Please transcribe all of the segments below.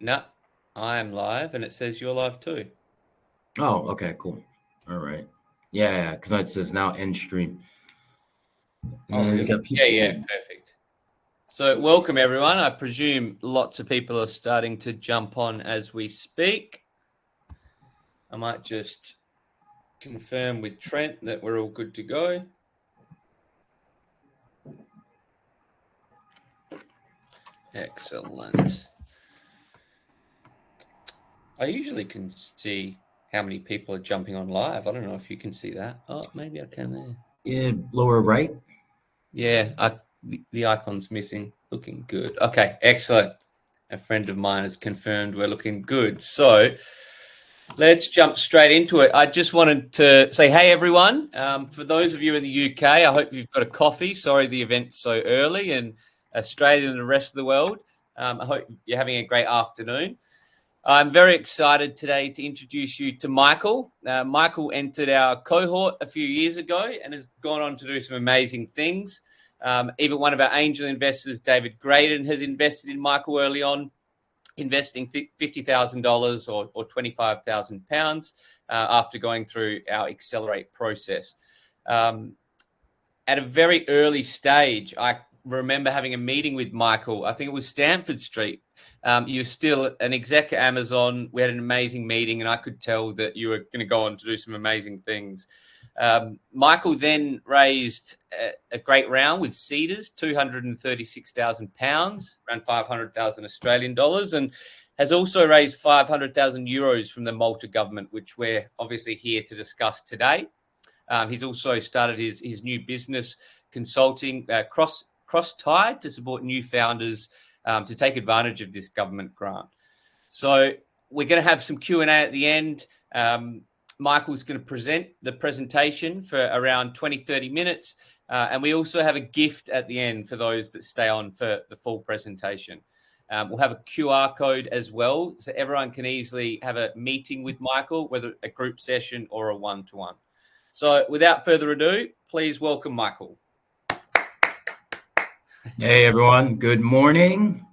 No, I am live, and it says you're live too. Oh, okay, cool. All right. Yeah, because it says now end stream. And Oh, then we really? got Yeah, people. perfect. So, welcome everyone. I presume lots of people are starting to jump on as we speak. I might just confirm with Trent that we're all good to go. Excellent. I usually can see how many people are jumping on live. I don't know if you can see that. Oh, maybe I can there. Yeah, lower right. Yeah, the icon's missing. Looking good. Okay, excellent. A friend of mine has confirmed we're looking good. So let's jump straight into it. I just wanted to say, hey, everyone. For those of you in the UK, I hope you've got a coffee. Sorry the event's so early, and Australia and the rest of the world. I hope you're having a great afternoon. I'm very excited today to introduce you to Michael. Michael entered our cohort a few years ago and has gone on to do some amazing things. Even one of our angel investors, David Graydon, has invested in Michael early on, investing $50,000 or £25,000 after going through our Accelerate process. At a very early stage, I remember having a meeting with Michael. I think it was Stanford Street. You were still an exec at Amazon. We had an amazing meeting, and I could tell that you were going to go on to do some amazing things. Michael then raised a great round with Cedars, £236,000, around 500,000 Australian dollars, and has also raised 500,000 euros from the Malta government, which we're obviously here to discuss today. He's also started his new business consulting, Cross-Tide, to support new founders to take advantage of this government grant. So we're going to have some Q&A at the end. Michael's going to present the presentation for around 20, 30 minutes. And we also have a gift at the end for those that stay on for the full presentation. We'll have a QR code as well, so everyone can easily have a meeting with Michael, whether a group session or a one-to-one. So without further ado, please welcome Michael. Hey, everyone. Good morning.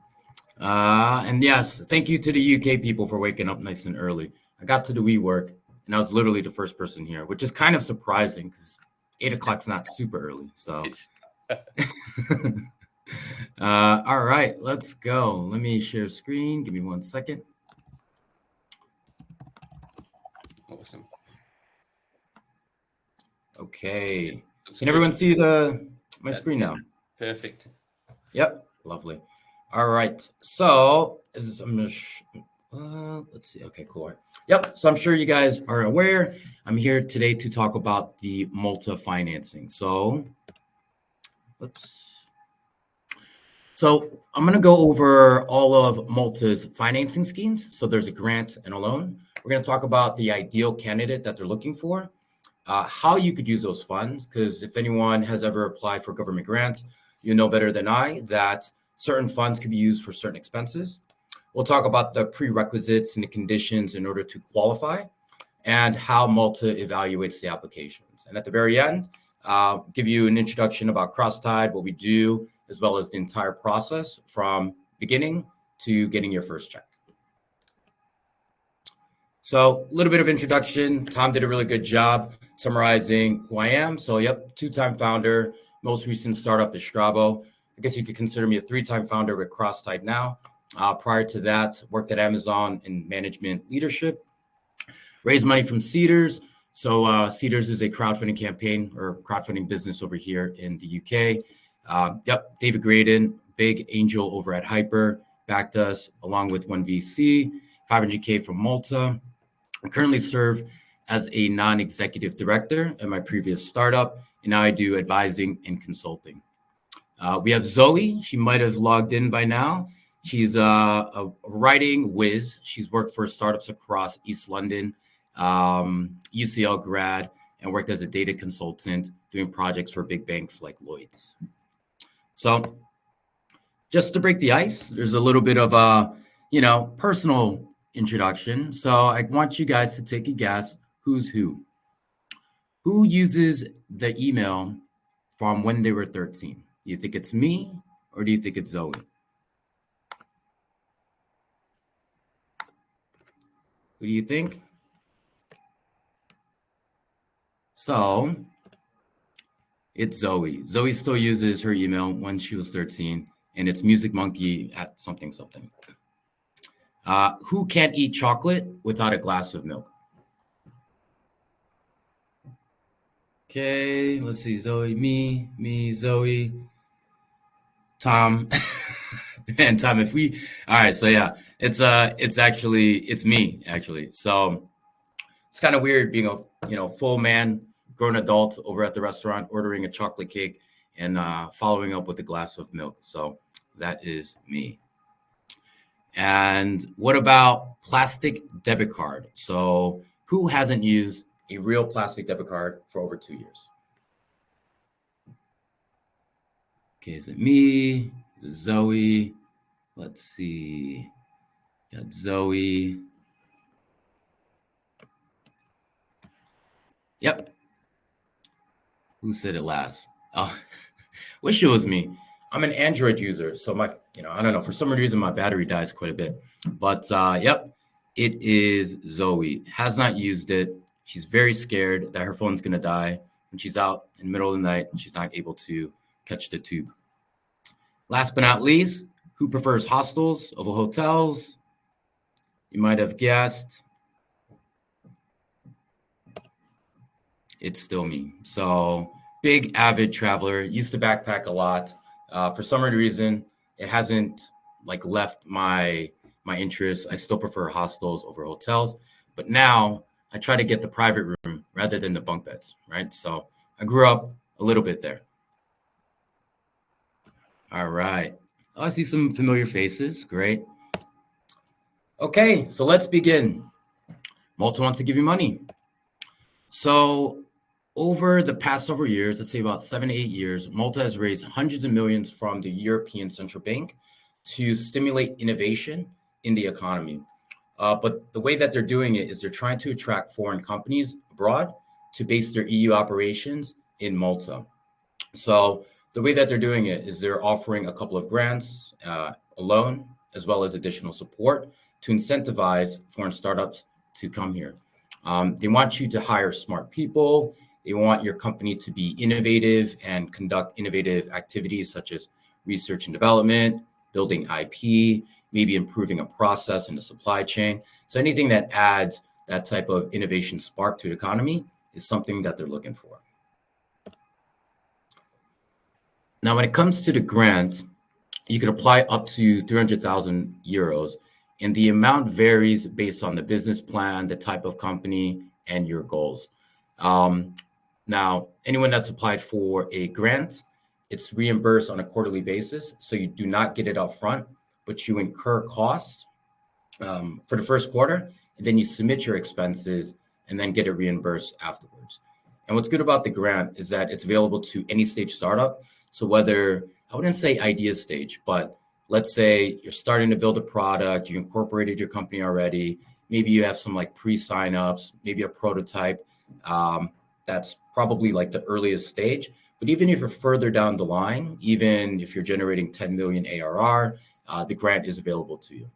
And yes, thank you to the UK people for waking up nice and early. I got to the WeWork, and I was literally the first person here, which is kind of surprising because 8 o'clock's not super early. So, all right, let's go. Let me share screen. Give me 1 second. Awesome. Okay. Can everyone see my screen now? Perfect. Yep. Lovely. All right. So let's see. Okay, cool. Yep. So I'm sure you guys are aware. I'm here today to talk about the Malta financing. So I'm going to go over all of Malta's financing schemes. So there's a grant and a loan. We're going to talk about the ideal candidate that they're looking for, how you could use those funds, because if anyone has ever applied for government grants, you know better than I that certain funds could be used for certain expenses. We'll talk about the prerequisites and the conditions in order to qualify and how Malta evaluates the applications. And at the very end, give you an introduction about Cross-Tide, what we do, as well as the entire process from beginning to getting your first check. So a little bit of introduction. Tom did a really good job summarizing who I am. So, yep, two-time founder. Most recent startup is Strabo. I guess you could consider me a three-time founder with Cross-Tide now. Prior to that, worked at Amazon in management leadership. Raised money from Cedars. So Cedars is a crowdfunding campaign or crowdfunding business over here in the UK. Yep, David Graydon, big angel over at Hyper, backed us along with one VC, 500K from Malta. I currently serve as a non-executive director at my previous startup, and now I do advising and consulting. We have Zoe. She might have logged in by now. She's a writing whiz. She's worked for startups across East London, UCL grad, and worked as a data consultant doing projects for big banks like Lloyd's. So just to break the ice, there's a little bit of a, personal introduction. So I want you guys to take a guess who's who. Who uses the email from when they were 13? Do you think it's me or do you think it's Zoe? Who do you think? So it's Zoe. Zoe still uses her email when she was 13, and it's Music Monkey at something something. Who can't eat chocolate without a glass of milk? Okay, let's see. Zoe, me, Zoe, Tom, and Tom. If we, all right. So yeah, it's me actually. So it's kind of weird being a full man, grown adult over at the restaurant, ordering a chocolate cake and following up with a glass of milk. So that is me. And what about plastic debit card? So who hasn't used a real plastic debit card for over 2 years? Okay, is it me? Is it Zoe? Let's see. Got Zoe. Yep. Who said it last? Oh, wish it was me. I'm an Android user, so I don't know. For some reason, my battery dies quite a bit. But yep, it is Zoe. Has not used it. She's very scared that her phone's gonna die when she's out in the middle of the night and she's not able to catch the tube. Last but not least, who prefers hostels over hotels? You might have guessed. It's still me. So big avid traveler, used to backpack a lot. For some reason, it hasn't left my interest. I still prefer hostels over hotels, but now I try to get the private room rather than the bunk beds, right? So I grew up a little bit there. All right. Oh, I see some familiar faces. Great. Okay, so let's begin. Malta wants to give you money. So over the past several years, let's say about 7 to 8 years, Malta has raised hundreds of millions from the European Central Bank to stimulate innovation in the economy. But the way that they're doing it is they're trying to attract foreign companies abroad to base their EU operations in Malta. So the way that they're doing it is they're offering a couple of grants, a loan, as well as additional support to incentivize foreign startups to come here. They want you to hire smart people. They want your company to be innovative and conduct innovative activities such as research and development, building IP, maybe improving a process in the supply chain. So anything that adds that type of innovation spark to the economy is something that they're looking for. Now, when it comes to the grant, you could apply up to 300,000 euros, and the amount varies based on the business plan, the type of company, and your goals. Now, anyone that's applied for a grant, it's reimbursed on a quarterly basis, so you do not get it up front, but you incur costs for the first quarter, and then you submit your expenses and then get it reimbursed afterwards. And what's good about the grant is that it's available to any stage startup. So whether, I wouldn't say idea stage, but let's say you're starting to build a product, you incorporated your company already, maybe you have some pre-signups, maybe a prototype. That's probably the earliest stage. But even if you're further down the line, even if you're generating 10 million ARR, the grant is available to you.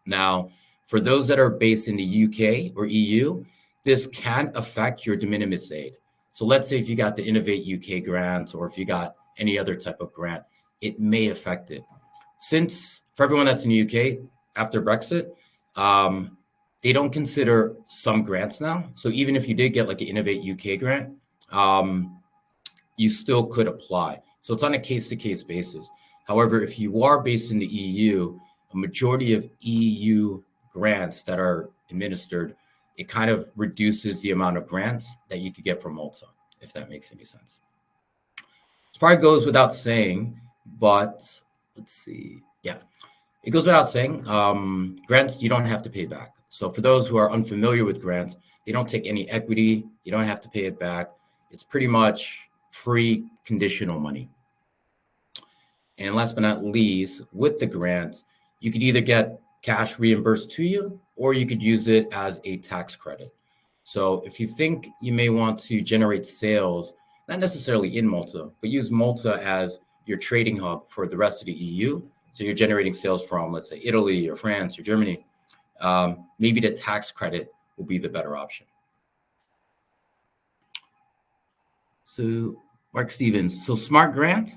Now, for those that are based in the UK or EU, this can affect your de minimis aid. So let's say if you got the Innovate UK grant or if you got any other type of grant, it may affect it. Since for everyone that's in the UK after Brexit, they don't consider some grants now. So even if you did get an Innovate UK grant, you still could apply. So it's on a case-to-case basis. However, if you are based in the EU, a majority of EU grants that are administered, it kind of reduces the amount of grants that you could get from Malta, if that makes any sense. It probably goes without saying, but let's see. Yeah, it goes without saying, grants, you don't have to pay back. So for those who are unfamiliar with grants, they don't take any equity. You don't have to pay it back. It's pretty much free conditional money. And last but not least, with the grants, you could either get cash reimbursed to you, or you could use it as a tax credit. So if you think you may want to generate sales, not necessarily in Malta, but use Malta as your trading hub for the rest of the EU. So you're generating sales from, let's say, Italy or France or Germany. maybe the tax credit will be the better option. So Mark Stevens, so Smart Grant,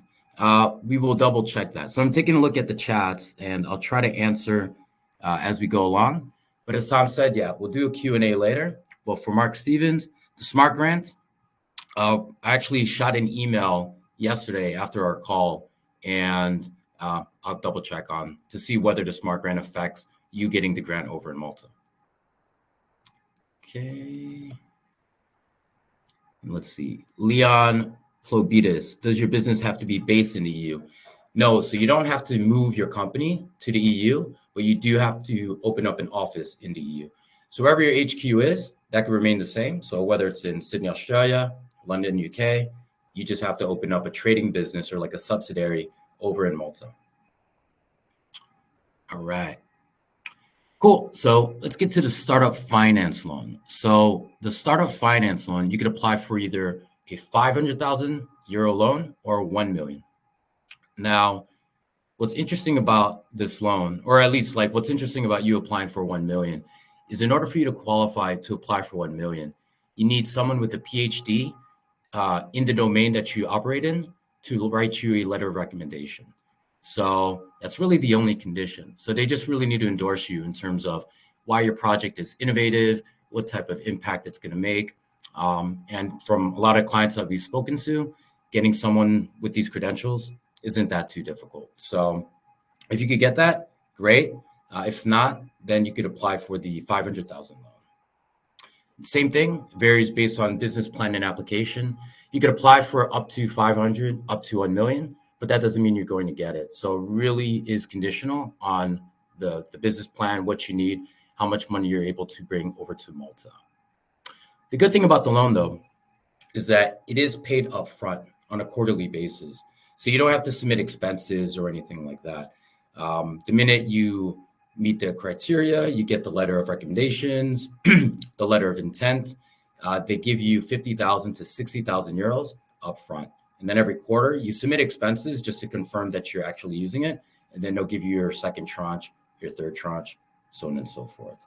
we will double check that. So I'm taking a look at the chats and I'll try to answer as we go along. But as Tom said, yeah, we'll do a Q&A later. Well, for Mark Stevens, the Smart Grant, I actually shot an email yesterday after our call, and I'll double check on to see whether the Smart Grant affects you getting the grant over in Malta. Okay. Let's see. Leon Plobitis, does your business have to be based in the EU? No, so you don't have to move your company to the EU, but you do have to open up an office in the EU. So wherever your HQ is, that can remain the same. So whether it's in Sydney, Australia, London, UK, you just have to open up a trading business or like a subsidiary over in Malta. All right. Cool. So let's get to the startup finance loan. So the startup finance loan, you could apply for either a 500,000 euro loan or 1 million. Now, what's interesting about this loan, or at least like what's interesting about you applying for 1 million, is in order for you to qualify to apply for 1 million, you need someone with a PhD in the domain that you operate in to write you a letter of recommendation. So that's really the only condition. So they just really need to endorse you in terms of why your project is innovative, what type of impact it's going to make. And from a lot of clients that we've spoken to, getting someone with these credentials isn't that too difficult. So if you could get that, great. If not, then you could apply for the 500,000 loan. Same thing, varies based on business plan and application. You could apply for up to 500, up to 1 million, but that doesn't mean you're going to get it. So it really is conditional on the business plan, what you need, how much money you're able to bring over to Malta. The good thing about the loan, though, is that it is paid upfront on a quarterly basis. So you don't have to submit expenses or anything like that. The minute you meet the criteria, you get the letter of recommendations, the letter of intent. They give you 50,000 to 60,000 euros upfront. And then every quarter you submit expenses just to confirm that you're actually using it. And then they'll give you your second tranche, your third tranche, so on and so forth.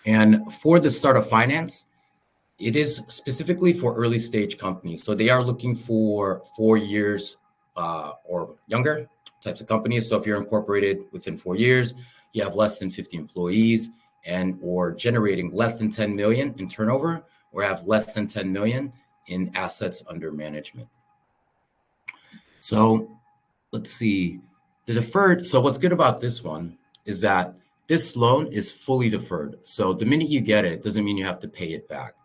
And for the startup finance, it is specifically for early stage companies. So they are looking for 4 years or younger types of companies. So if you're incorporated within 4 years, you have less than 50 employees and or generating less than 10 million in turnover or have less than 10 million in assets under management. So let's see, the deferred. So what's good about this one is that this loan is fully deferred. So the minute you get it, doesn't mean you have to pay it back.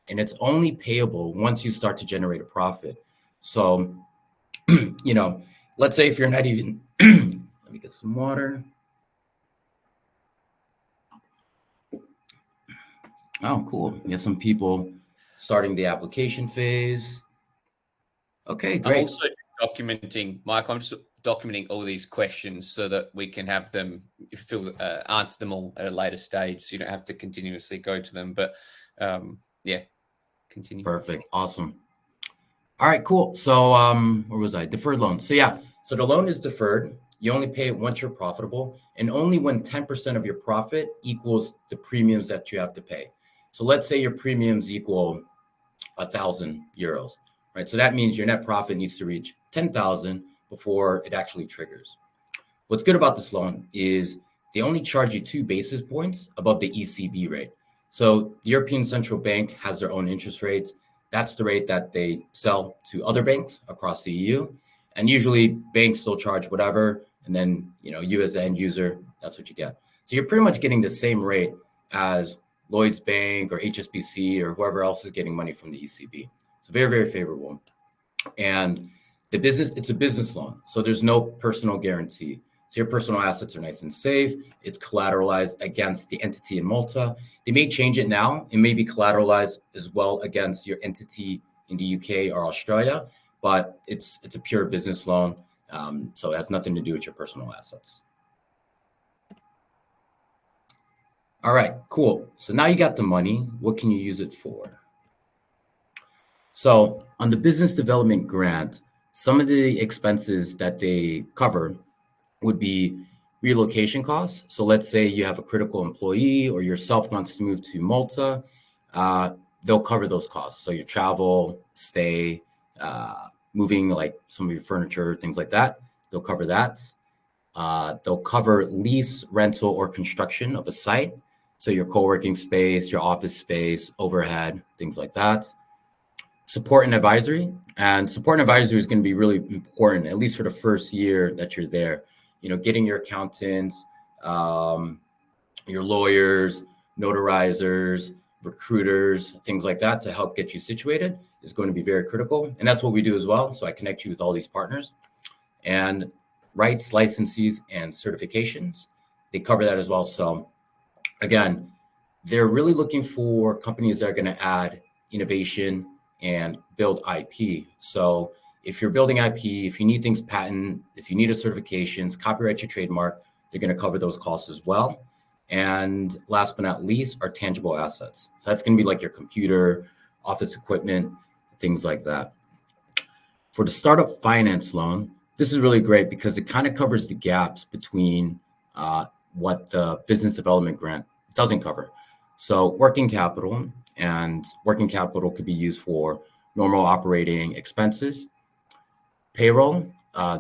And it's only payable once you start to generate a profit. So, you know, let's say if you're not even, let me get some water. Oh, cool. We have some people starting the application phase. Okay, great. I'm also documenting, Mike, I'm just documenting all these questions so that we can have them answer them all at a later stage. So you don't have to continuously go to them. But yeah, continue. Perfect. Awesome. All right, cool. So where was I? Deferred loan. So yeah, so the loan is deferred. You only pay it once you're profitable and only when 10% of your profit equals the premiums that you have to pay. So let's say your premiums equal 1,000 euros, right? So that means your net profit needs to reach 10,000 before it actually triggers. What's good about this loan is they only charge you 2 basis points above the ECB rate. So the European Central Bank has their own interest rates. That's the rate that they sell to other banks across the EU. And usually banks still charge whatever. And then, you know, you as the end user, that's what you get. So you're pretty much getting the same rate as Lloyd's Bank or HSBC or whoever else is getting money from the ECB. So very, very favorable. And it's a business loan. So there's no personal guarantee. So your personal assets are nice and safe. It's collateralized against the entity in Malta. They may change it now. It may be collateralized as well against your entity in the UK or Australia, but it's a pure business loan. So it has nothing to do with your personal assets. All right, cool. So now you got the money. What can you use it for? So on the business development grant, some of the expenses that they cover would be relocation costs. So let's say you have a critical employee or yourself wants to move to Malta, they'll cover those costs. So your travel, stay, moving like some of your furniture, things like that, they'll cover that. They'll cover lease, rental, or construction of a site. So your co-working space, your office space, overhead, things like that. Support and advisory. And support and advisory is going to be really important, at least for the first year that you're there. Getting your accountants, your lawyers, notarizers, recruiters, things like that to help get you situated is going to be very critical. And that's what we do as well. So I connect you with all these partners. And rights, licenses, and certifications, they cover that as well. So again, they're really looking for companies that are going to add innovation and build IP. So if you're building IP, if you need things patent, if you need a certifications, copyright your trademark, they're going to cover those costs as well. And last but not least are tangible assets. So that's going to be like your computer, office equipment, things like that. For the startup finance loan, this is really great because it kind of covers the gaps between what the business development grant doesn't cover. So working capital, and working capital could be used for normal operating expenses. Payroll,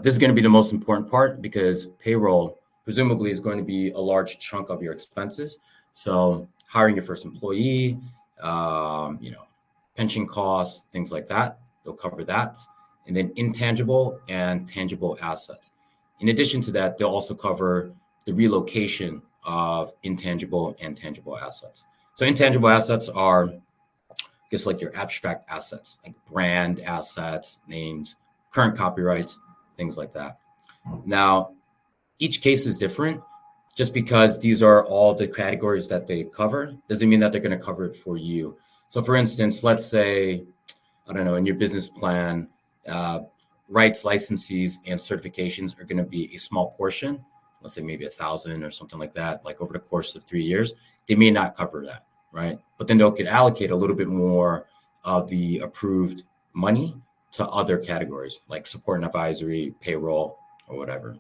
this is going to be the most important part because payroll presumably is going to be a large chunk of your expenses. So hiring your first employee, pension costs, things like that, they'll cover that. And then intangible and tangible assets. In addition to that, they'll also cover the relocation of intangible and tangible assets. So intangible assets are just like your abstract assets, like brand assets, names, current copyrights, things like that. Now, each case is different. Just because these are all the categories that they cover doesn't mean that they're going to cover it for you. So for instance, let's say, I don't know, in your business plan, rights, licenses, and certifications are going to be a small portion. Let's say maybe 1,000 or something like that, like over the course of 3 years. They may not cover that, right? But then they could allocate a little bit more of the approved money to other categories like support and advisory, payroll, or whatever.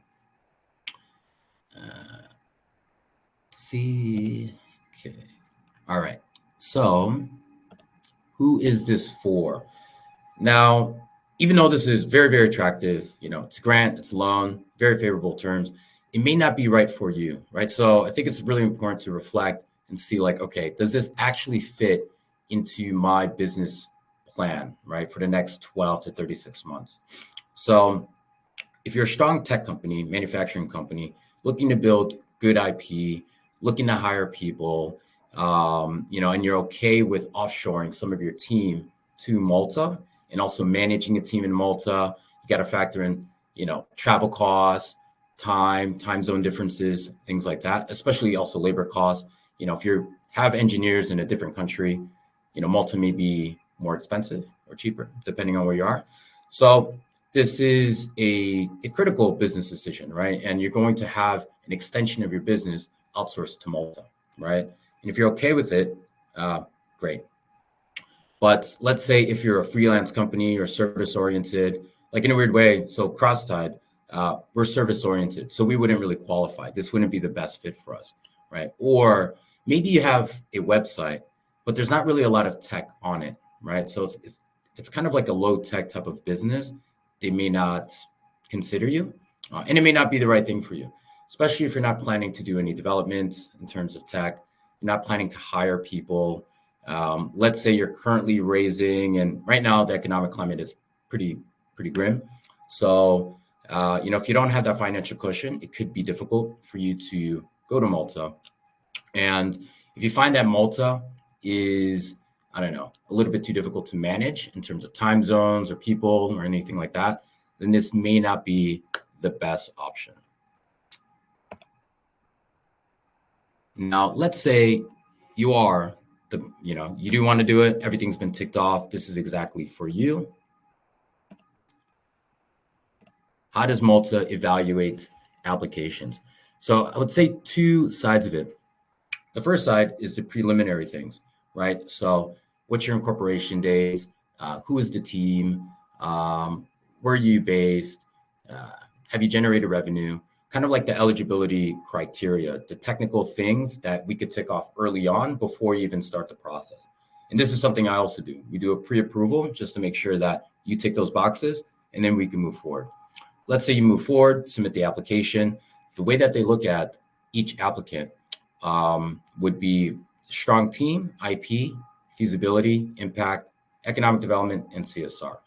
See, okay, all right. So, who is this for? Now, even though this is very, very attractive, it's a grant, it's a loan, very favorable terms, it may not be right for you, right? So I think it's really important to reflect and see like, okay, does this actually fit into my business plan, right? For the next 12 to 36 months. So if you're a strong tech company, manufacturing company, looking to build good IP, looking to hire people, and you're okay with offshoring some of your team to Malta, and also managing a team in Malta, you got to factor in, travel costs, time zone differences, things like that, especially also labor costs. If you have engineers in a different country, Malta may be more expensive or cheaper, depending on where you are. So this is a critical business decision, right? And you're going to have an extension of your business outsourced to Malta, right? And if you're okay with it, great. But let's say if you're a freelance company or service oriented, like in a weird way, so Crosstide, we're service oriented, so we wouldn't really qualify. This wouldn't be the best fit for us, right? Or maybe you have a website, but there's not really a lot of tech on it, right? So it's kind of like a low tech type of business. They may not consider you, and it may not be the right thing for you, especially if you're not planning to do any development in terms of tech. You're not planning to hire people. Let's say you're currently raising, and right now the economic climate is pretty grim. So, if you don't have that financial cushion, it could be difficult for you to go to Malta. And if you find that Malta is, I don't know, a little bit too difficult to manage in terms of time zones or people or anything like that, then this may not be the best option. Now, let's say you are you do want to do it. Everything's been ticked off. This is exactly for you. How does Malta evaluate applications? So I would say two sides of it. The first side is the preliminary things, right? So what's your incorporation days? Who is the team? Where are you based? Have you generated revenue? kind of like the eligibility criteria, the technical things that we could tick off early on before you even start the process. And this is something I also do. We do a pre-approval just to make sure that you tick those boxes, and then we can move forward. Let's say you move forward, submit the application. The way that they look at each applicant would be strong team, IP, feasibility, impact, economic development, and CSR.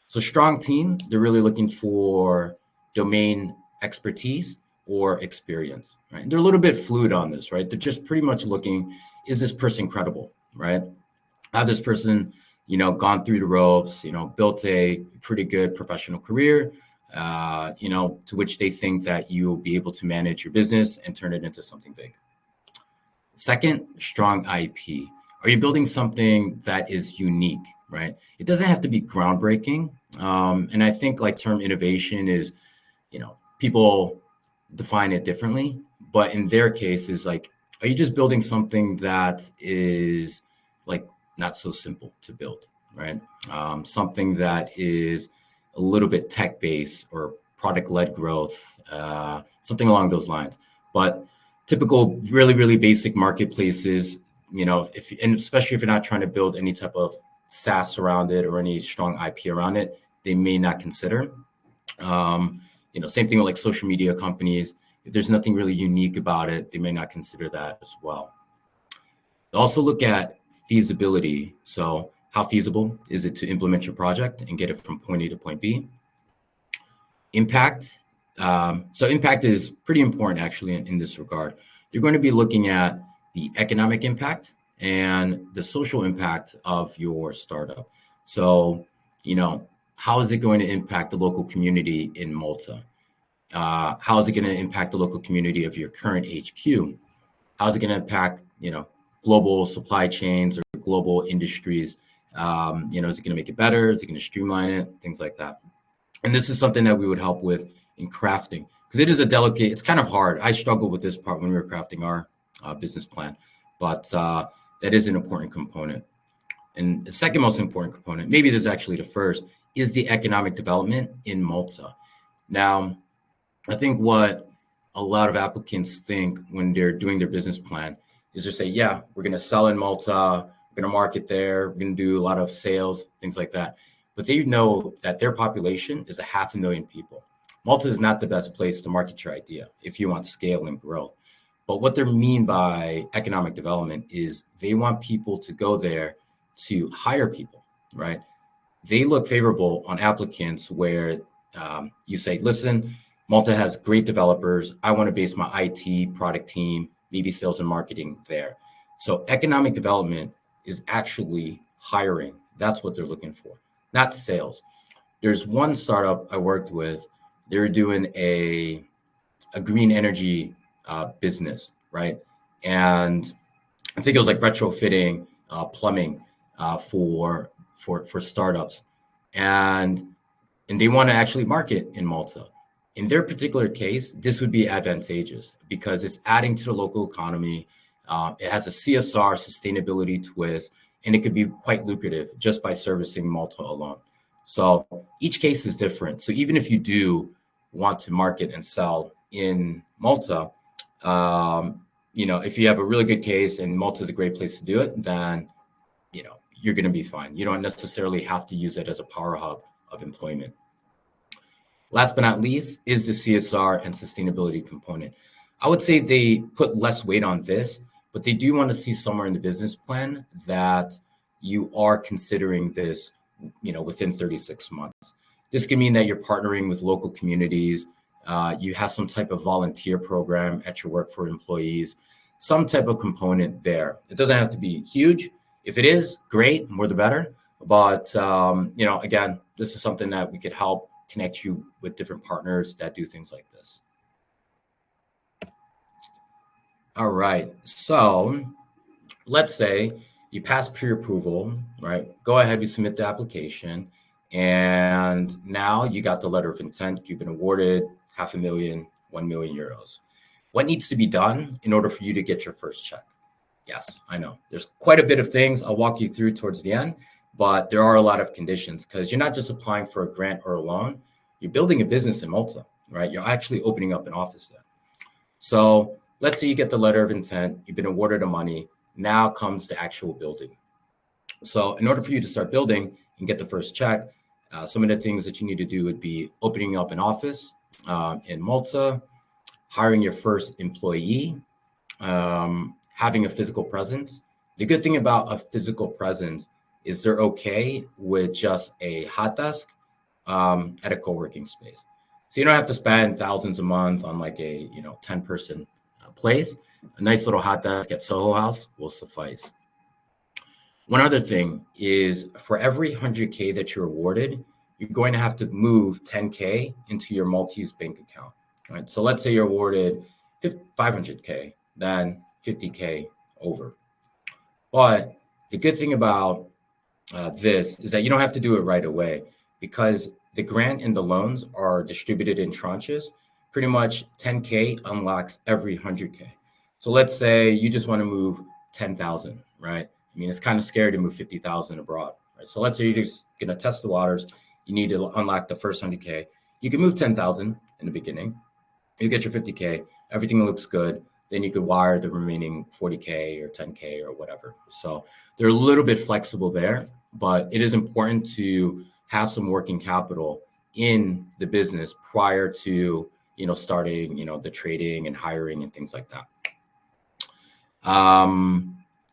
So strong team, they're really looking for domain expertise or experience, right? And they're a little bit fluid on this, right? They're just pretty much looking, is this person credible, right? Have this person, gone through the ropes, built a pretty good professional career, to which they think that you will be able to manage your business and turn it into something big. Second, strong IP. Are you building something that is unique, right? It doesn't have to be groundbreaking. And I think like term innovation is, people define it differently, but in their case is like, are you just building something that is like not so simple to build, right? Something that is a little bit tech-based or product-led growth, something along those lines. But typical, really, really basic marketplaces, and especially if you're not trying to build any type of SaaS around it or any strong IP around it, they may not consider. Same thing with like social media companies. If there's nothing really unique about it, they may not consider that as well. They also look at feasibility. So how feasible is it to implement your project and get it from point A to point B? Impact. So impact is pretty important actually in this regard. You're going to be looking at the economic impact and the social impact of your startup. So, how is it going to impact the local community in Malta? How is it going to impact the local community of your current HQ? How is it going to impact, global supply chains or global industries? Is it going to make it better? Is it going to streamline it? Things like that. And this is something that we would help with in crafting, because it is it's kind of hard. I struggled with this part when we were crafting our business plan, but that is an important component. And the second most important component, maybe this is actually the first, is the economic development in Malta. Now, I think what a lot of applicants think when they're doing their business plan is to say, yeah, we're going to sell in Malta, we're going to market there, we're going to do a lot of sales, things like that. But they know that their population is 500,000 people. Malta is not the best place to market your idea if you want scale and growth. But what they mean by economic development is they want people to go there to hire people, right? They look favorable on applicants where you say, listen, Malta has great developers. I want to base my IT product team, maybe sales and marketing there. So economic development is actually hiring. That's what they're looking for, not sales. There's one startup I worked with. They were doing a green energy business, right? And I think it was like retrofitting plumbing for startups, and they want to actually market in Malta. In their particular case, this would be advantageous because it's adding to the local economy. It has a CSR sustainability twist, and it could be quite lucrative just by servicing Malta alone. So each case is different. So even if you do want to market and sell in Malta, if you have a really good case and Malta is a great place to do it, then, you're going to be fine. You don't necessarily have to use it as a power hub of employment. Last but not least is the CSR and sustainability component. I would say they put less weight on this, but they do want to see somewhere in the business plan that you are considering this, within 36 months. This can mean that you're partnering with local communities. You have some type of volunteer program at your work for employees, some type of component there. It doesn't have to be huge. If it is, great, more the better. But, again, this is something that we could help connect you with different partners that do things like this. All right. So let's say you pass pre-approval, right? Go ahead, you submit the application. And now you got the letter of intent. You've been awarded 500,000, 1 million euros. What needs to be done in order for you to get your first check? Yes, I know. There's quite a bit of things I'll walk you through towards the end, but there are a lot of conditions because you're not just applying for a grant or a loan. You're building a business in Malta. right? You're actually opening up an office there. So let's say you get the letter of intent, you've been awarded the money, now comes the actual building. So in order for you to start building and get the first check, some of the things that you need to do would be opening up an office in Malta, hiring your first employee, having a physical presence. The good thing about a physical presence is they're okay with just a hot desk at a co-working space. So you don't have to spend thousands a month on like a 10-person place. A nice little hot desk at Soho House will suffice. One other thing is for every 100K that you're awarded, you're going to have to move 10K into your Maltese bank account. Right? So let's say you're awarded 500K, then 50K over. But the good thing about this is that you don't have to do it right away because the grant and the loans are distributed in tranches. Pretty much 10K unlocks every 100K. So let's say you just want to move 10,000, right? I mean, it's kind of scary to move 50,000 abroad, right? So let's say you're just going to test the waters. You need to unlock the first 100K. You can move 10,000 in the beginning. You get your 50K. Everything looks good. Then you could wire the remaining 40K or 10K or whatever. So they're a little bit flexible there, but it is important to have some working capital in the business prior to, starting, the trading and hiring and things like that.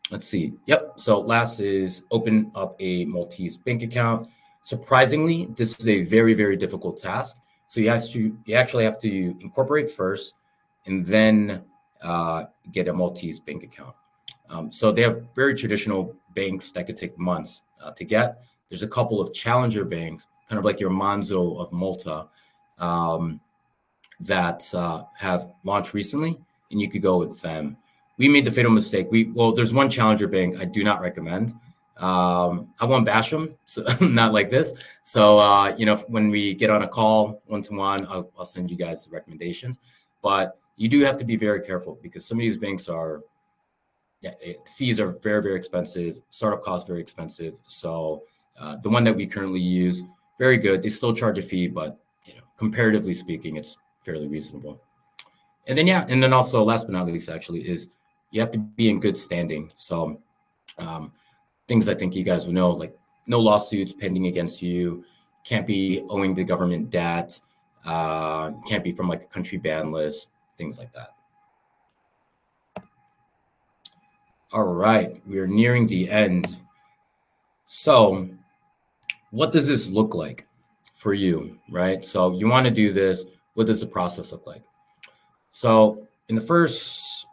Let's see. Yep. So last is open up a Maltese bank account. Surprisingly, this is a very, very difficult task. So you actually have to incorporate first and then get a Maltese bank account. So they have very traditional banks that could take months to get. There's a couple of challenger banks, kind of like your Monzo of Malta, that have launched recently, and you could go with them. We made the fatal mistake. There's one challenger bank I do not recommend. I won't bash them, so not like this. So, when we get on a call one-to-one, I'll send you guys the recommendations. But you do have to be very careful because some of these banks fees are very, very expensive. Startup costs very expensive. So the one that we currently use, very good. They still charge a fee, but comparatively speaking, it's fairly reasonable. And then also last but not least, actually, is you have to be in good standing. So things I think you guys would know, like no lawsuits pending against you, can't be owing the government debt, can't be from like a country ban list, things like that. All right, we are nearing the end. So what does this look like for you, right? So you want to do this. What does the process look like? So in the first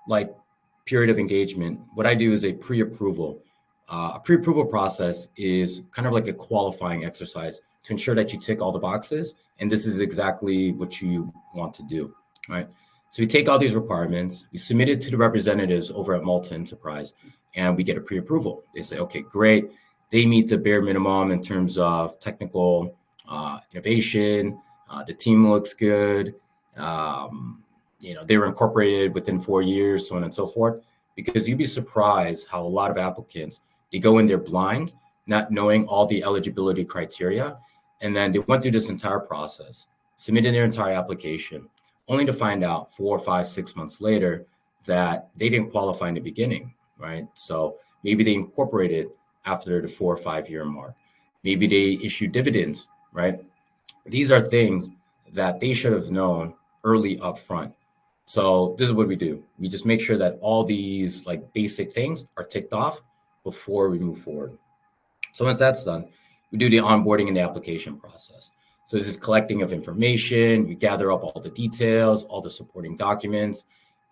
period of engagement, what I do is a pre-approval. A pre-approval process is kind of like a qualifying exercise to ensure that you tick all the boxes. And this is exactly what you want to do, right? So we take all these requirements, we submit it to the representatives over at Malta Enterprise, and we get a pre-approval. They say, okay, great. They meet the bare minimum in terms of technical innovation. The team looks good. They were incorporated within 4 years, so on and so forth. Because you'd be surprised how a lot of applicants, they go in there blind, not knowing all the eligibility criteria. And then they went through this entire process, submitted their entire application, only to find out 4, 5, 6 months later that they didn't qualify in the beginning, right? So maybe they incorporated after the 4 or 5 year mark. Maybe they issued dividends, right? These are things that they should have known early upfront. So this is what we do. We just make sure that all these basic things are ticked off before we move forward. So once that's done, we do the onboarding and the application process. So this is collecting of information. We gather up all the details, all the supporting documents.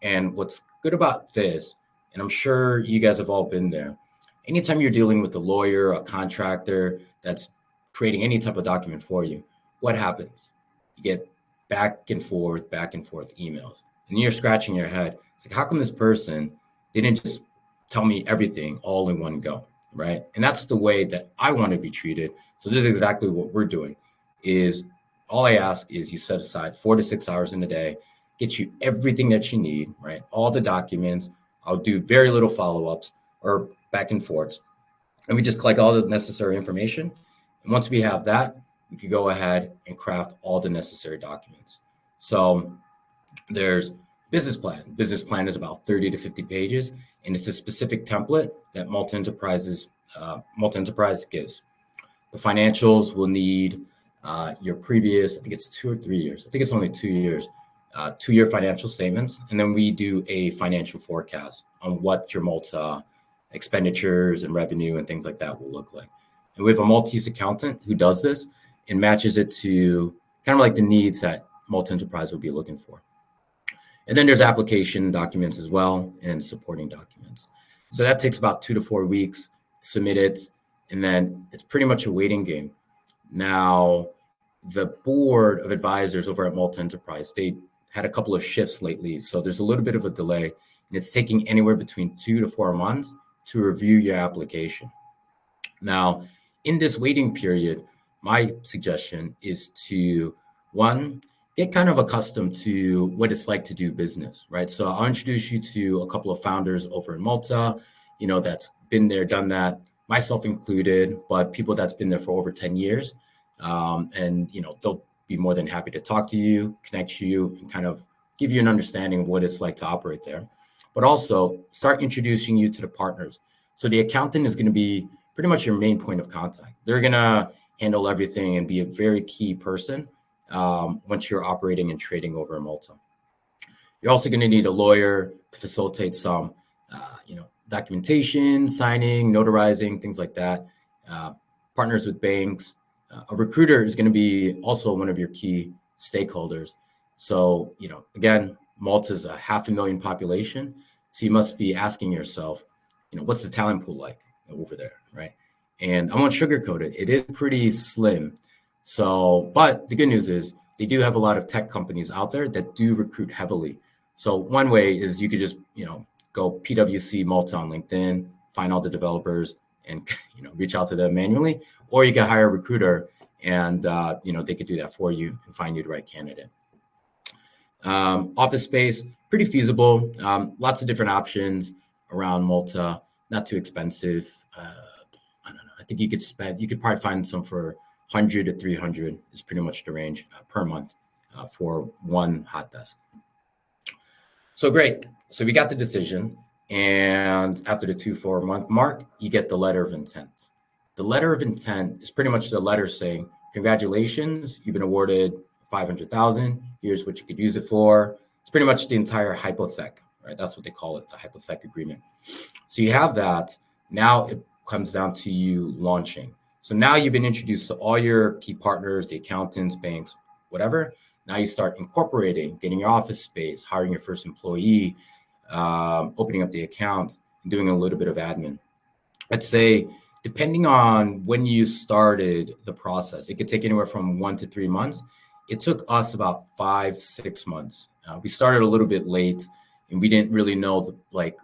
And what's good about this, and I'm sure you guys have all been there, anytime you're dealing with a lawyer, a contractor that's creating any type of document for you, what happens? You get back and forth emails. And you're scratching your head. It's like, how come this person didn't just tell me everything all in one go, right? And that's the way that I want to be treated. So this is exactly what we're doing. Is all I ask is you set aside 4 to 6 hours in a day, get you everything that you need, right? All the documents. I'll do very little follow-ups or back and forths. And we just collect all the necessary information. And once we have that, we could go ahead and craft all the necessary documents. So there's business plan. Business plan is about 30 to 50 pages, and it's a specific template that Malta Enterprise gives. The financials will need your previous, I think it's 2 or 3 years. I think it's only 2 years, 2 year financial statements. And then we do a financial forecast on what your Malta expenditures and revenue and things like that will look like. And we have a Maltese accountant who does this and matches it to kind of like the needs that Malta Enterprise will be looking for. And then there's application documents as well and supporting documents. So that takes about 2 to 4 weeks, submit it, and then it's pretty much a waiting game. Now, the board of advisors over at Malta Enterprise, they had a couple of shifts lately, so there's a little bit of a delay, and it's taking anywhere between 2 to 4 months to review your application. Now, in this waiting period, my suggestion is to, one, get kind of accustomed to what it's like to do business, right? So I'll introduce you to a couple of founders over in Malta, that's been there, done that, myself included, but people that's been there for over 10 years. And, they'll be more than happy to talk to you, connect you, and kind of give you an understanding of what it's like to operate there. But also start introducing you to the partners. So the accountant is going to be pretty much your main point of contact. They're going to handle everything and be a very key person once you're operating and trading over in Malta. You're also going to need a lawyer to facilitate some, documentation, signing, notarizing, things like that. Partners with banks. A recruiter is going to be also one of your key stakeholders. So, again, Malta's a 500,000 population. So you must be asking yourself, what's the talent pool like over there, right? And I won't sugarcoat it. It is pretty slim. So, but the good news is they do have a lot of tech companies out there that do recruit heavily. So one way is you could just, go PwC Malta on LinkedIn, find all the developers and, reach out to them manually, or you can hire a recruiter and, they could do that for you and find you the right candidate. Office space, pretty feasible. Lots of different options around Malta, not too expensive. I don't know. I think you could probably find some for 100 to 300 is pretty much the range per month for one hot desk. So great. So we got the decision, and after the 2-4 month mark, you get the letter of intent. The letter of intent is pretty much the letter saying, congratulations, you've been awarded 500,000. Here's what you could use it for. It's pretty much the entire hypothec, right? That's what they call it, the hypothec agreement. So you have that. Now it comes down to you launching. So now you've been introduced to all your key partners, the accountants, banks, whatever. Now you start incorporating, getting your office space, hiring your first employee, opening up the account, and doing a little bit of admin. I'd say, depending on when you started the process, it could take anywhere from 1 to 3 months. It took us about 5-6 months. We started a little bit late, and we didn't really know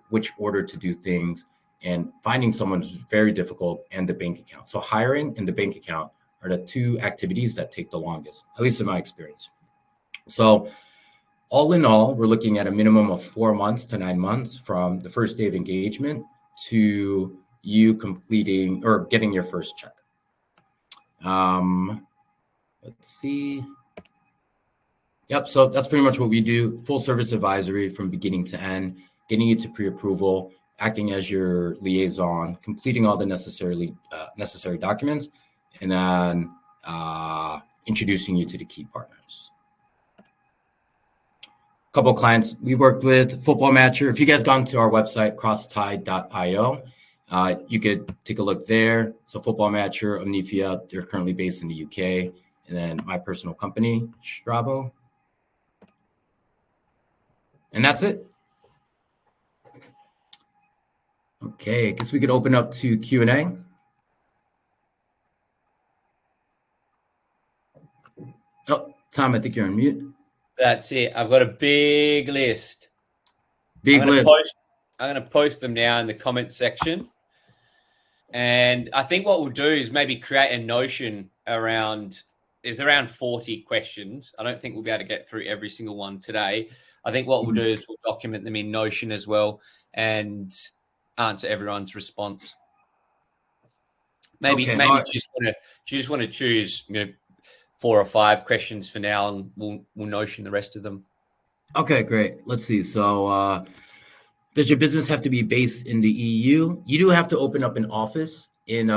which order to do things. And finding someone is very difficult, and the bank account. So hiring and the bank account are the two activities that take the longest, at least in my experience. So all in all, we're looking at a minimum of 4 months to 9 months from the first day of engagement to you completing or getting your first check. Let's see. Yep, so that's pretty much what we do. Full service advisory from beginning to end, getting you to pre-approval, acting as your liaison, completing all the necessary documents, and then introducing you to the key partners. A couple of clients we worked with, Football Matcher. If you guys gone to our website, crosstide.io, you could take a look there. So Football Matcher, Omnifia, they're currently based in the UK. And then my personal company, Strabo. And that's it. Okay, I guess we could open up to Q&A. Oh, Tom, I think you're on mute. That's it. I've got a big list. I'm going to post them now in the comment section. And I think what we'll do is maybe create a Notion around 40 questions. I don't think we'll be able to get through every single one today. I think what we'll do is we'll document them in Notion as well and answer everyone's response. Maybe you just want to choose 4 or 5 questions for now, and we'll notion the rest of them. Okay, great. Let's see. So, does your business have to be based in the EU? You do have to open up an office in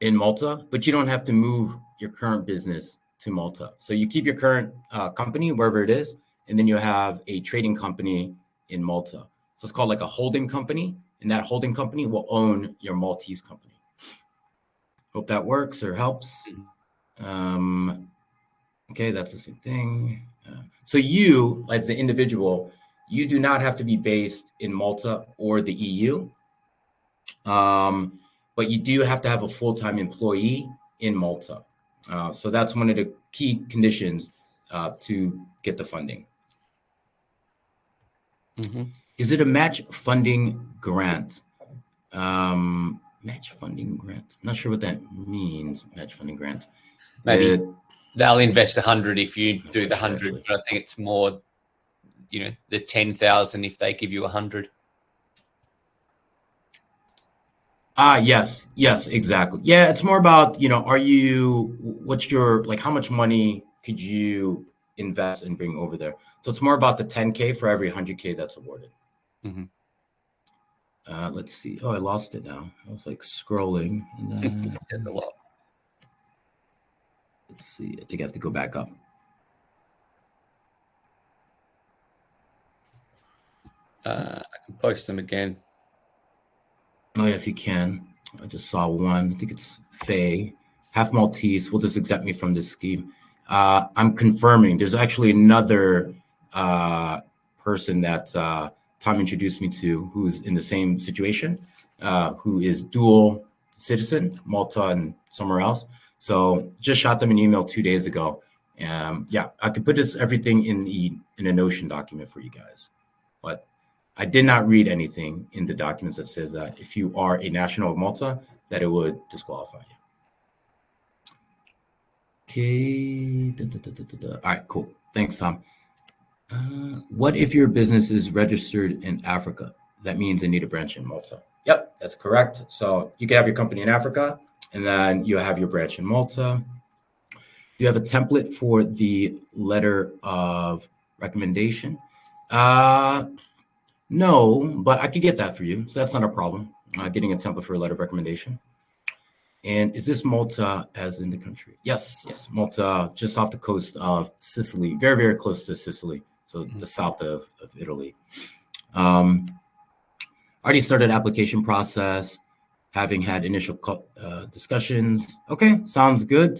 Malta, but you don't have to move your current business to Malta. So you keep your current company wherever it is, and then you have a trading company in Malta. So it's called like a holding company, and that holding company will own your Maltese company. Hope that works or helps. Okay, that's the same thing. So you, as the individual, you do not have to be based in Malta or the EU. But you do have to have a full-time employee in Malta. So that's one of the key conditions to get the funding. Mm-hmm. Is it a match funding grant? Match funding grant. I'm not sure what that means. Match funding grant. Maybe they'll invest 100 if you do the 100, actually. but I think it's more, the 10,000 if they give you 100. Yes, exactly. Yeah, it's more about, what's your, like, how much money could you invest and bring over there? So it's more about the 10K for every 100K that's awarded. Mm-hmm. Let's see. Oh, I lost it now. I was like scrolling. And then, There's a lot. Let's see. I think I have to go back up. I can post them again. Oh, yeah, if you can. I just saw one. I think it's Faye. Half Maltese. Will this exempt me from this scheme? I'm confirming. There's actually another person that Tom introduced me to who's in the same situation, who is dual citizen, Malta and somewhere else. So just shot them an email 2 days ago. Yeah, I could put everything in a Notion document for you guys. But I did not read anything in the documents that says that if you are a national of Malta, that it would disqualify you. Okay. All right, cool. Thanks, Tom. What if your business is registered in Africa? That means they need a branch in Malta. Yep, that's correct. So you can have your company in Africa, and then you have your branch in Malta. Do you have a template for the letter of recommendation? No, but I could get that for you. So that's not a problem. Getting a template for a letter of recommendation. And is this Malta as in the country? Yes, Malta, just off the coast of Sicily, very, very close to Sicily. So the south of Italy. Already started application process, having had initial discussions. Okay, sounds good.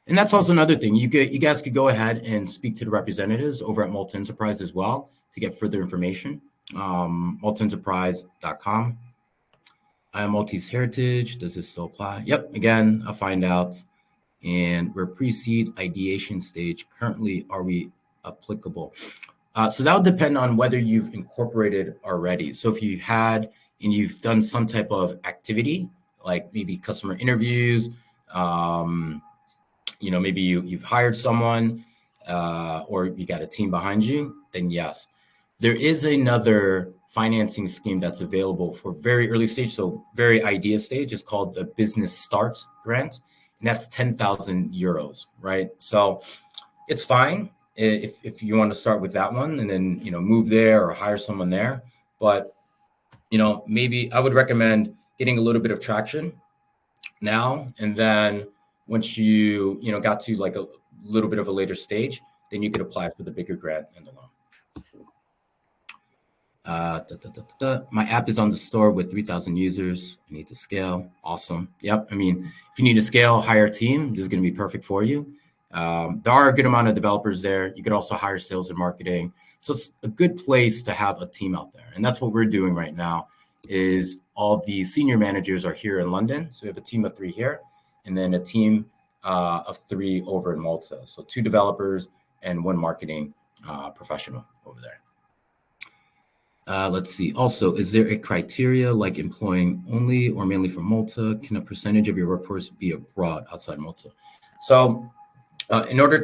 And that's also another thing. You guys could go ahead and speak to the representatives over at Malta Enterprise as well to get further information. MaltaEnterprise.com. I am Maltese heritage. Does this still apply? Yep. Again, I'll find out. And we're pre-seed ideation stage. Currently, are we applicable? So that'll depend on whether you've incorporated already. So if you had and you've done some type of activity, like maybe customer interviews, maybe you've hired someone or you got a team behind you, then yes. There is another financing scheme that's available for very early stage, so very idea stage. It's called the Business Start Grant, and that's 10,000 euros, right? So it's fine if you want to start with that one and then move there or hire someone there. But maybe I would recommend getting a little bit of traction now, and then once you got to like a little bit of a later stage, then you could apply for the bigger grant and the loan. My app is on the store with 3,000 users. I need to scale. Awesome. Yep. I mean, if you need to scale, hire a team. This is going to be perfect for you. There are a good amount of developers there. You could also hire sales and marketing. So it's a good place to have a team out there. And that's what we're doing right now is all the senior managers are here in London. So we have a team of 3 here and then a team of 3 over in Malta. So 2 developers and 1 marketing professional over there. Let's see. Also, is there a criteria like employing only or mainly from Malta? Can a percentage of your workforce be abroad outside Malta? So in order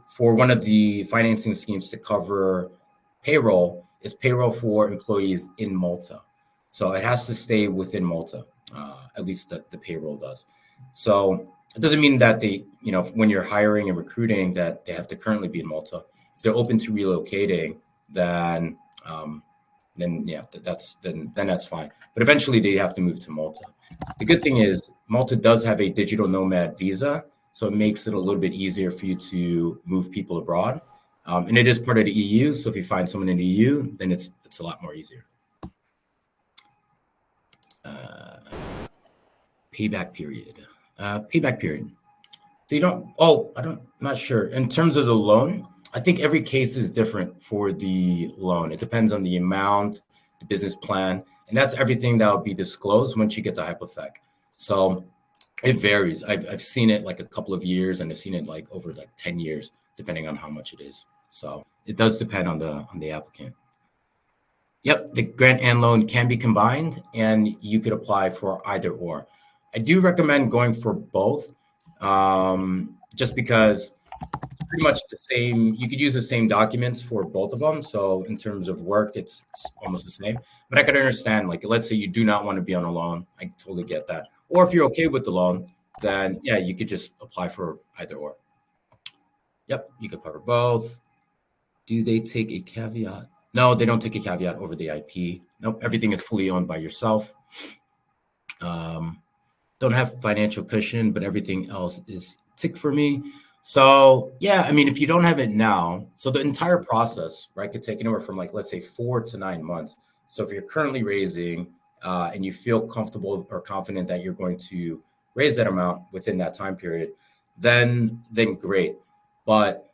for one of the financing schemes to cover payroll, is payroll for employees in Malta. So it has to stay within Malta, at least the payroll does. So It doesn't mean that they, when you're hiring and recruiting, that they have to currently be in Malta. If they're open to relocating, then um, then yeah, then that's fine. But eventually they have to move to Malta. The good thing is Malta does have a digital nomad visa, so it makes it a little bit easier for you to move people abroad. And it is part of the EU, so if you find someone in the EU, then it's a lot more easier. Uh, payback period. Payback period. So you don't. Oh, I'm not sure. In terms of the loan, I think every case is different for the loan. It depends on the amount, the business plan, and that's everything that will be disclosed once you get the hypothec. So it varies. I've seen it like a couple of years, and I've seen it like over like 10 years, depending on how much it is. So it does depend on the applicant. Yep, the grant and loan can be combined, and you could apply for either or. I do recommend going for both, just because it's pretty much the same. You could use the same documents for both of them. So in terms of work, it's almost the same. But I could understand, like, let's say you do not want to be on a loan. I totally get that. Or if you're okay with the loan, then yeah, you could just apply for either or. Yep, you could cover both. Do they take a caveat? No, they don't take a caveat over the IP. Nope, everything is fully owned by yourself. Um, don't have financial cushion, but everything else is tick for me. So yeah, I mean, if you don't have it now, so the entire process, right, could take anywhere from like, let's say 4 to 9 months. So if you're currently raising and you feel comfortable or confident that you're going to raise that amount within that time period, then great. But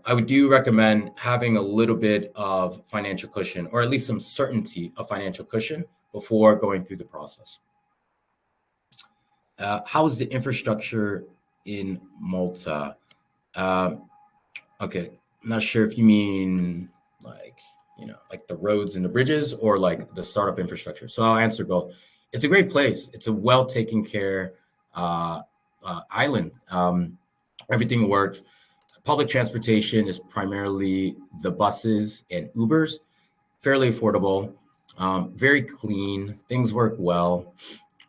I would do recommend having a little bit of financial cushion, or at least some certainty of financial cushion before going through the process. How is the infrastructure in Malta? Okay, I'm not sure if you mean like, like the roads and the bridges, or like the startup infrastructure. So I'll answer both. It's a great place. It's a well taken care island. Everything works. Public transportation is primarily the buses and Ubers, fairly affordable, very clean. Things work well.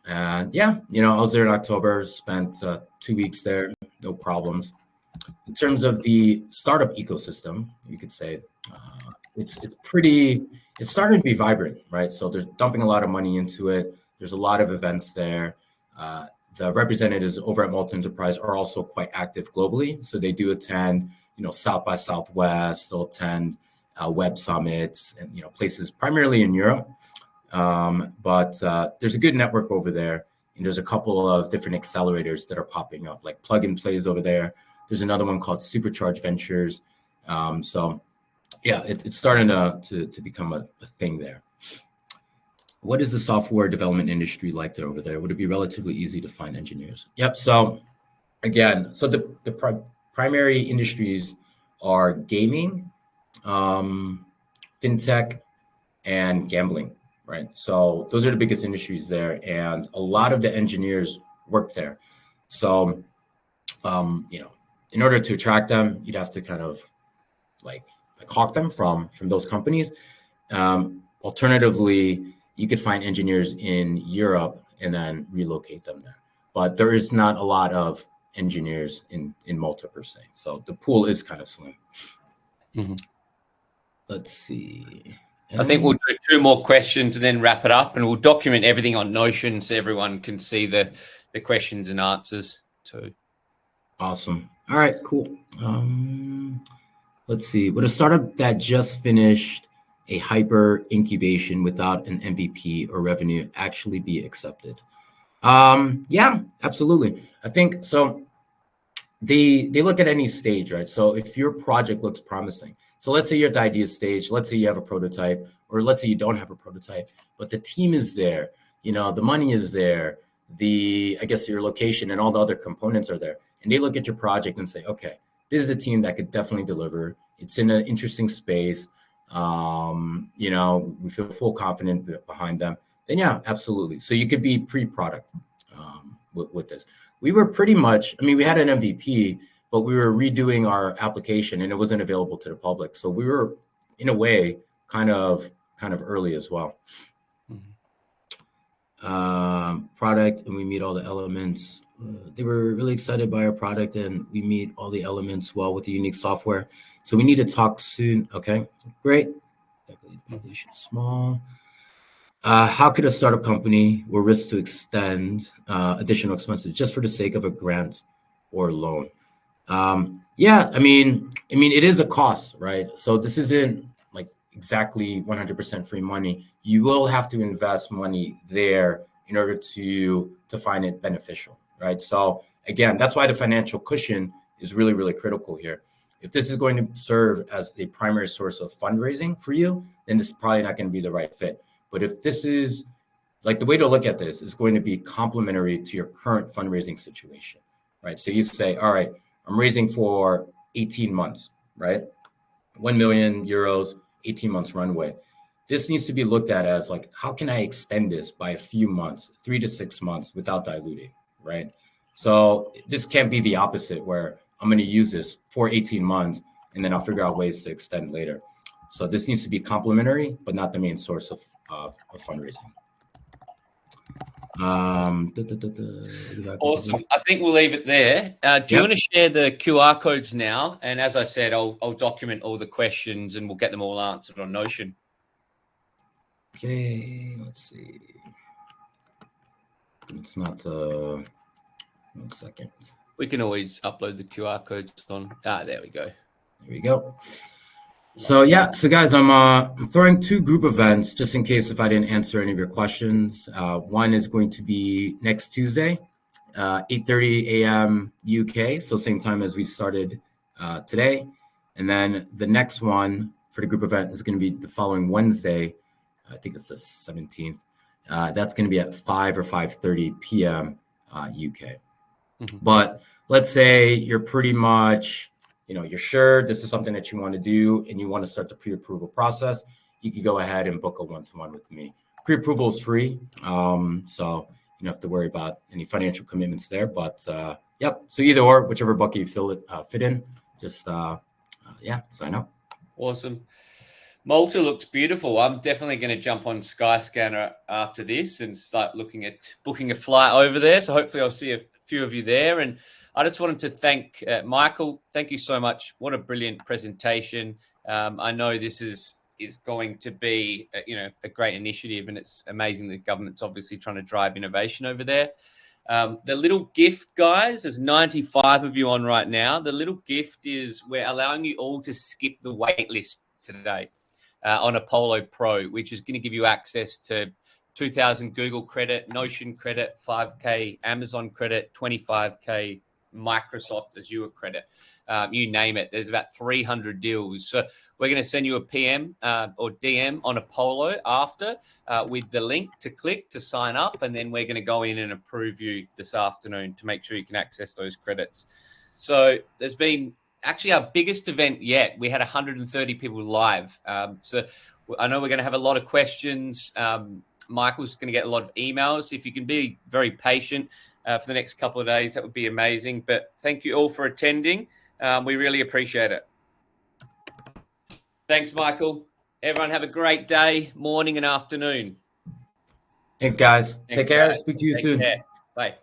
And yeah, I was there in October, spent 2 weeks there, no problems. In terms of the startup ecosystem, you could say it's starting to be vibrant, right? So they're dumping a lot of money into it. There's a lot of events there. The representatives over at Malta Enterprise are also quite active globally. So they do attend, South by Southwest. They'll attend web summits and places primarily in Europe. But there's a good network over there, and there's a couple of different accelerators that are popping up, like Plug and Plays over there. There's another one called Supercharge Ventures. So yeah, it's starting to become a thing there. What is the software development industry like there over there? Would it be relatively easy to find engineers? Yep. So again, so the primary industries are gaming, fintech, and gambling, right? So those are the biggest industries there, and a lot of the engineers work there. So, in order to attract them, you'd have to kind of like hawk them from those companies. Alternatively, you could find engineers in Europe and then relocate them there. But there is not a lot of engineers in Malta per se. So the pool is kind of slim. Mm-hmm. Let's see. I think we'll do 2 more questions and then wrap it up, and we'll document everything on Notion so everyone can see the questions and answers too. Awesome. All right, cool. Let's see. Would a startup that just finished a hyper incubation without an MVP or revenue actually be accepted? Yeah, absolutely. I think so. They look at any stage, right? So if your project looks promising, so let's say you're at the idea stage, let's say you have a prototype, or let's say you don't have a prototype, but the team is there, the money is there, I guess your location and all the other components are there, and they look at your project and say, okay, this is a team that could definitely deliver. It's in an interesting space. We feel full confident behind them. Then yeah, absolutely. So you could be pre-product with this. We were pretty much, we had an MVP, but we were redoing our application and it wasn't available to the public. So we were, in a way, kind of early as well. Mm-hmm. Product, and we meet all the elements. they were really excited by our product, and we meet all the elements well with the unique software. So we need to talk soon. Okay, great. Population is small. How could a startup company will risk to extend additional expenses just for the sake of a grant or loan? Yeah, I mean, it is a cost, right? So this isn't like exactly 100% free money. You will have to invest money there in order to find it beneficial, right? So again, that's why the financial cushion is really, really critical here. If this is going to serve as the primary source of fundraising for you, then this is probably not going to be the right fit. But if this is like the way to look at this is going to be complementary to your current fundraising situation, right? So you say, all right, I'm raising for 18 months, right? 1 million euros, 18 months runway. This needs to be looked at as like, how can I extend this by a few months, 3 to 6 months without diluting, right? So this can't be the opposite where I'm going to use this for 18 months and then I'll figure out ways to extend later. So this needs to be complementary, but not the main source of fundraising. Awesome. I think we'll leave it there. Do you want to share the QR codes now? And as I said, I'll document all the questions and we'll get them all answered on Notion. Okay, let's see. It's not 1 second. We can always upload the QR codes on. There we go. There we go. So yeah, so guys, I'm throwing 2 group events just in case if I didn't answer any of your questions. One is going to be next Tuesday, 8:30 a.m. UK, so same time as we started today. And then the next one for the group event is going to be the following Wednesday. I think it's the 17th. That's going to be at 5 or 5:30 p.m. UK. Mm-hmm. But let's say you're pretty much, you're sure this is something that you want to do and you want to start the pre-approval process, you can go ahead and book a one-to-one with me. Pre-approval is free, so you don't have to worry about any financial commitments there. But yep, so either or, whichever bucket you fit in, just sign up. Awesome. Malta looks beautiful. I'm definitely going to jump on Skyscanner after this and start looking at booking a flight over there. So hopefully I'll see a few of you there. And I just wanted to thank Michael. Thank you so much. What a brilliant presentation. I know this is going to be a great initiative, and it's amazing the government's obviously trying to drive innovation over there. The little gift, guys, there's 95 of you on right now. The little gift is we're allowing you all to skip the wait list today on Apollo Pro, which is going to give you access to 2,000 Google credit, Notion credit, 5K Amazon credit, 25K Microsoft Azure credit. You name it. There's about 300 deals. So we're going to send you a PM or DM on Apollo after with the link to click to sign up. And then we're going to go in and approve you this afternoon to make sure you can access those credits. So there's been actually our biggest event yet. We had 130 people live. So I know we're going to have a lot of questions. Michael's going to get a lot of emails. If you can be very patient for the next couple of days, that would be amazing. But thank you all for attending. We really appreciate it. Thanks, Michael. Everyone have a great day, morning and afternoon. Thanks, guys. Take care. Speak to you soon. Bye.